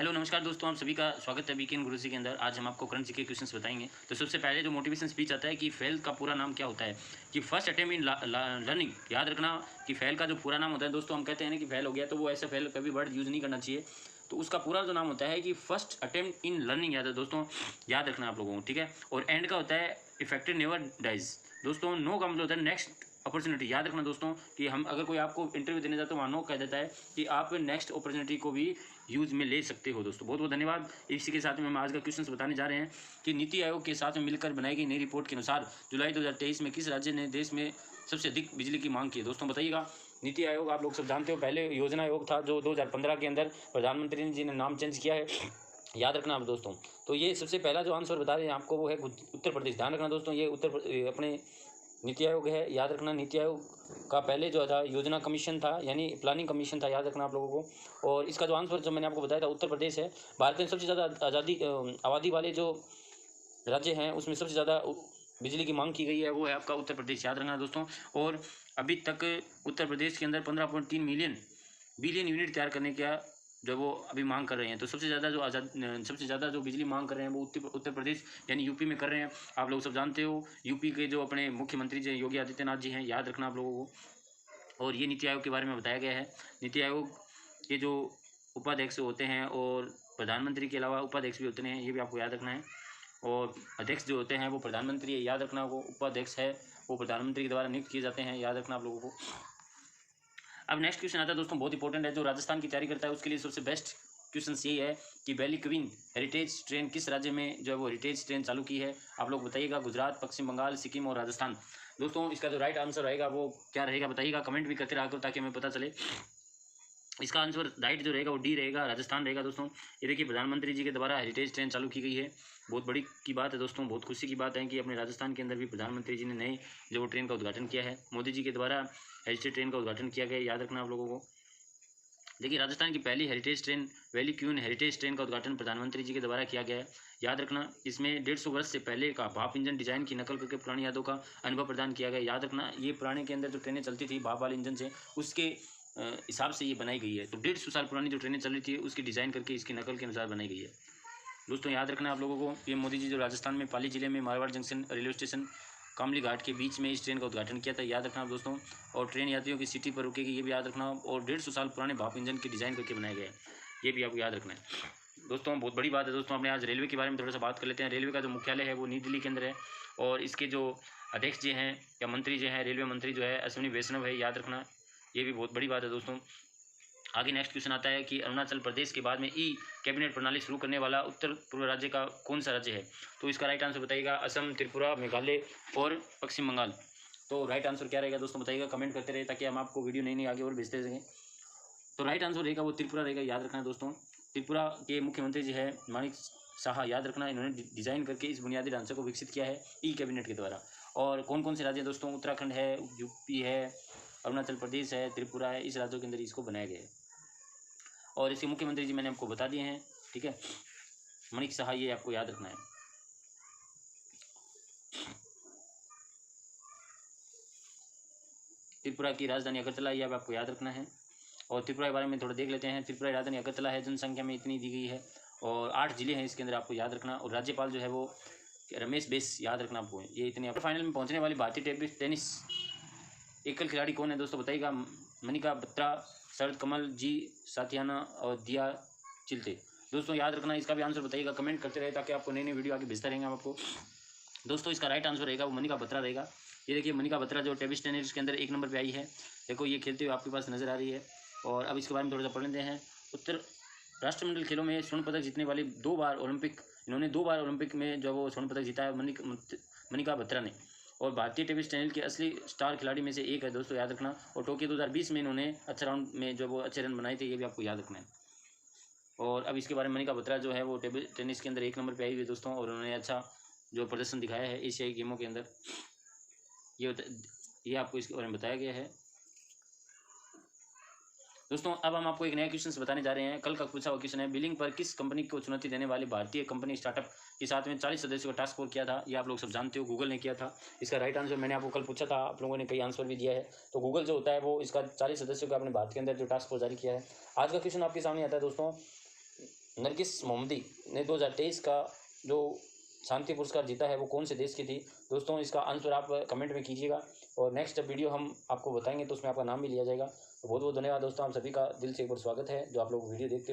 Hello नमस्कार दोस्तों, आप सभी का स्वागत है वीकेंड गुरुजी के अंदर। आज हम आपको करंट जीके क्वेश्चंस बताएंगे। तो सबसे पहले जो मोटिवेशन स्पीच आता है कि फेल का पूरा नाम क्या होता है, कि फर्स्ट अटेम्प्ट इन लर्निंग। याद रखना कि फेल का जो पूरा नाम होता है दोस्तों, हम कहते हैं ना कि फेल हो गया, तो वो ऐसा फेल कभी वर्ड यूज़ नहीं करना चाहिए। तो उसका पूरा जो नाम होता है कि फर्स्ट अटेम्प्ट इन लर्निंग। याद है दोस्तों, याद रखना आप लोगों को, ठीक है। और एंड का होता है इफेक्टिव नेवर डाइज। दोस्तों नो का मतलब होता है नेक्स्ट अपॉर्चुनिटी। याद रखना दोस्तों कि हम अगर कोई आपको इंटरव्यू देने जाते तो वहाँ नो कह देता है कि आप नेक्स्ट अपॉर्चुनिटी को भी यूज़ में ले सकते हो। दोस्तों बहुत बहुत धन्यवाद। इसी के साथ में हम आज का क्वेश्चन बताने जा रहे हैं कि नीति आयोग के साथ में मिलकर बनाई गई नई रिपोर्ट के अनुसार जुलाई 2023 में किस राज्य ने देश में सबसे अधिक बिजली की मांग की है। दोस्तों बताइएगा। नीति आयोग आप लोग सब जानते हो, पहले योजना आयोग था जो 2015 के अंदर प्रधानमंत्री जी ने नाम चेंज किया है। याद रखना आप दोस्तों। तो ये सबसे पहला जो आंसर बता रहे हैं आपको वो है उत्तर प्रदेश। ध्यान रखना दोस्तों, ये अपने नीति आयोग है। याद रखना नीति आयोग का पहले जो था योजना कमीशन था, यानी प्लानिंग कमीशन था। याद रखना आप लोगों को। और इसका जो आंसर जो मैंने आपको बताया था उत्तर प्रदेश है। भारत में सबसे ज़्यादा आबादी वाले जो राज्य हैं उसमें सबसे ज़्यादा बिजली की मांग की गई है वो है आपका उत्तर प्रदेश। याद रखना दोस्तों। और अभी तक उत्तर प्रदेश के अंदर 15.3 बिलियन यूनिट तैयार करने का जो वो अभी मांग कर रहे हैं। तो सबसे ज़्यादा जो बिजली मांग कर रहे हैं वो उत्तर प्रदेश यानी यूपी में कर रहे हैं। आप लोग सब जानते हो यूपी के जो अपने मुख्यमंत्री जी योगी आदित्यनाथ जी हैं। याद रखना आप लोगों को। और ये नीति आयोग के बारे में बताया गया है। नीति आयोग के जो उपाध्यक्ष होते हैं और प्रधानमंत्री के अलावा उपाध्यक्ष भी होते हैं, ये भी आपको याद रखना है। और अध्यक्ष जो होते हैं वो प्रधानमंत्री है। याद रखना, वो उपाध्यक्ष है वो प्रधानमंत्री के द्वारा नियुक्त किए जाते हैं। याद रखना आप लोगों को। अब नेक्स्ट क्वेश्चन आता है दोस्तों, बहुत इंपॉर्टेंट है। जो राजस्थान की तैयारी करता है उसके लिए सबसे बेस्ट क्वेश्चन यही है कि वैली क्वीन हेरिटेज ट्रेन किस राज्य में जो है वो हेरिटेज ट्रेन चालू की है। आप लोग बताइएगा। गुजरात, पश्चिम बंगाल, सिक्किम और राजस्थान। दोस्तों इसका जो राइट आंसर रहेगा वो क्या रहेगा बताइएगा। कमेंट भी करते रहा करो ताकि हमें पता चले। इसका आंसर राइट जो रहेगा वो डी रहेगा, राजस्थान रहेगा। दोस्तों ये देखिए प्रधानमंत्री जी के द्वारा हेरिटेज ट्रेन चालू की गई है। बहुत बड़ी की बात है दोस्तों, बहुत खुशी की बात है कि अपने राजस्थान के अंदर भी प्रधानमंत्री जी ने नए जो वो ट्रेन का उद्घाटन किया है। मोदी जी के द्वारा हेरिटेज ट्रेन का उद्घाटन किया गया। याद रखना आप लोगों को। देखिए राजस्थान की पहली heritage train valley queen heritage train का उद्घाटन प्रधानमंत्री जी के द्वारा किया गया है। याद रखना इसमें 150 वर्ष से पहले का भाप इंजन डिजाइन की नकल करके पुरानी यादों का अनुभव प्रदान किया गया। याद रखना ये पुराने के अंदर जो ट्रेनें चलती थी भाप वाले इंजन से, उसके हिसाब से ये बनाई गई है। तो 150 साल पुरानी जो ट्रेनें चल रही थी उसकी डिज़ाइन करके इसकी नकल के अनुसार बनाई गई है। दोस्तों याद रखना आप लोगों को। ये मोदी जी जो राजस्थान में पाली जिले में मारवाड़ जंक्शन रेलवे स्टेशन कामली घाट के बीच में इस ट्रेन का उद्घाटन किया था। याद रखना आप दोस्तों। और ट्रेन यात्रियों की सिटी पर रुकेगी, ये भी याद रखना। और 150 साल पुराने भाप इंजन की डिज़ाइन करके बनाया गया है, ये भी आपको याद रखना है। दोस्तों बहुत बड़ी बात है दोस्तों, अपने आज रेलवे के बारे में थोड़ा सा बात कर लेते हैं। रेलवे का जो मुख्यालय है वो नई दिल्ली के अंदर है। और इसके जो अध्यक्ष जी हैं या मंत्री जी हैं, रेलवे मंत्री जो है अश्विनी वैष्णव है। याद रखना, ये भी बहुत बड़ी बात है दोस्तों। आगे नेक्स्ट क्वेश्चन आता है कि अरुणाचल प्रदेश के बाद में ई कैबिनेट प्रणाली शुरू करने वाला उत्तर पूर्व राज्य का कौन सा राज्य है। तो इसका राइट आंसर बताइएगा। असम, त्रिपुरा, मेघालय और पश्चिम बंगाल। तो राइट आंसर क्या रहेगा दोस्तों बताइएगा। कमेंट करते रहे ताकि हम आपको वीडियो नई आगे और भेजते रहेंगे। तो राइट आंसर रहेगा वो त्रिपुरा रहेगा। याद रखना दोस्तों। त्रिपुरा के मुख्यमंत्री जी है माणिक साहा। याद रखना, इन्होंने डिज़ाइन करके इस बुनियादी ढांचे को विकसित किया है ई कैबिनेट के द्वारा। और कौन कौन से राज्य दोस्तों, उत्तराखंड है, यूपी है, अरुणाचल प्रदेश है, त्रिपुरा है, इस राज्यों के अंदर इसको बनाया गया है। और इसके मुख्यमंत्री जी मैंने आपको बता दिए हैं, ठीक है। मणिक साहा, ये आपको याद रखना है। त्रिपुरा की राजधानी अगरतला, ये आपको याद रखना है। और त्रिपुरा के बारे में थोड़ा देख लेते हैं। त्रिपुरा की राजधानी अगरतला है, जनसंख्या में इतनी दी गई है और 8 जिले हैं इसके अंदर, आपको याद रखना। और राज्यपाल जो है वो रमेश बैस। याद रखना आपको, ये इतनी। फाइनल में पहुंचने वाली भारतीय टेबल टेनिस एकल खिलाड़ी कौन है दोस्तों बताइएगा। मनिका बत्रा, शरद कमल जी, साथियाना और दिया चिल्ते। दोस्तों याद रखना, इसका भी आंसर बताइएगा। कमेंट करते रहे ताकि आपको नई नई वीडियो आगे भेजते रहेंगे हम आपको। दोस्तों इसका राइट आंसर रहेगा वो मनिका बत्रा रहेगा। ये देखिए मनिका बत्रा जो टेबल टेनिस के अंदर 1 नंबर पे आई है। देखो ये खेलते हुए आपके पास नजर आ रही है। और अब इसके बारे में थोड़ा सा पढ़ लेते हैं। उत्तर राष्ट्रमंडल खेलों में स्वर्ण पदक जीतने वाली इन्होंने 2 बार ओलंपिक में जो वो स्वर्ण पदक जीता है मनिका बत्रा ने। और भारतीय टेबल टेनिस के असली स्टार खिलाड़ी में से एक है दोस्तों, याद रखना। और टोक्यो 2020 में इन्होंने अच्छे राउंड में जो वो अच्छे रन बनाए थे, ये भी आपको याद रखना है। और अब इसके बारे में मनिका बत्रा जो है वो टेबल टेनिस के अंदर 1 नंबर पे आई हुई दोस्तों। और उन्होंने अच्छा जो प्रदर्शन दिखाया है एशियाई गेमों के अंदर, ये आपको इसके बारे में बताया गया है दोस्तों। अब हम आपको एक नया क्वेश्चन बताने जा रहे हैं। कल का पूछा हुआ क्वेश्चन है, बिलिंग पर किस कंपनी को चुनौती देने वाली भारतीय कंपनी स्टार्टअप के साथ में 40 सदस्यों का टास्क फोर्स किया था। ये आप लोग सब जानते हो, गूगल ने किया था। इसका राइट आंसर मैंने आपको कल पूछा था, आप लोगों ने कई आंसर भी दिया है। तो गूगल जो होता है वो इसका 40 सदस्यों का अपने भारत के अंदर जो टास्क फोर्स जारी किया है। आज का क्वेश्चन आपके सामने आता है दोस्तों, नरगिस मोहम्मदी ने 2023 का जो शांति पुरस्कार जीता है वो कौन से देश की थी? दोस्तों इसका आंसर आप कमेंट में कीजिएगा और नेक्स्ट वीडियो हम आपको बताएंगे तो उसमें आपका नाम भी लिया जाएगा। बहुत बहुत धन्यवाद दोस्तों, आप सभी का दिल से एक बार स्वागत है जो आप लोग वीडियो देखते हो।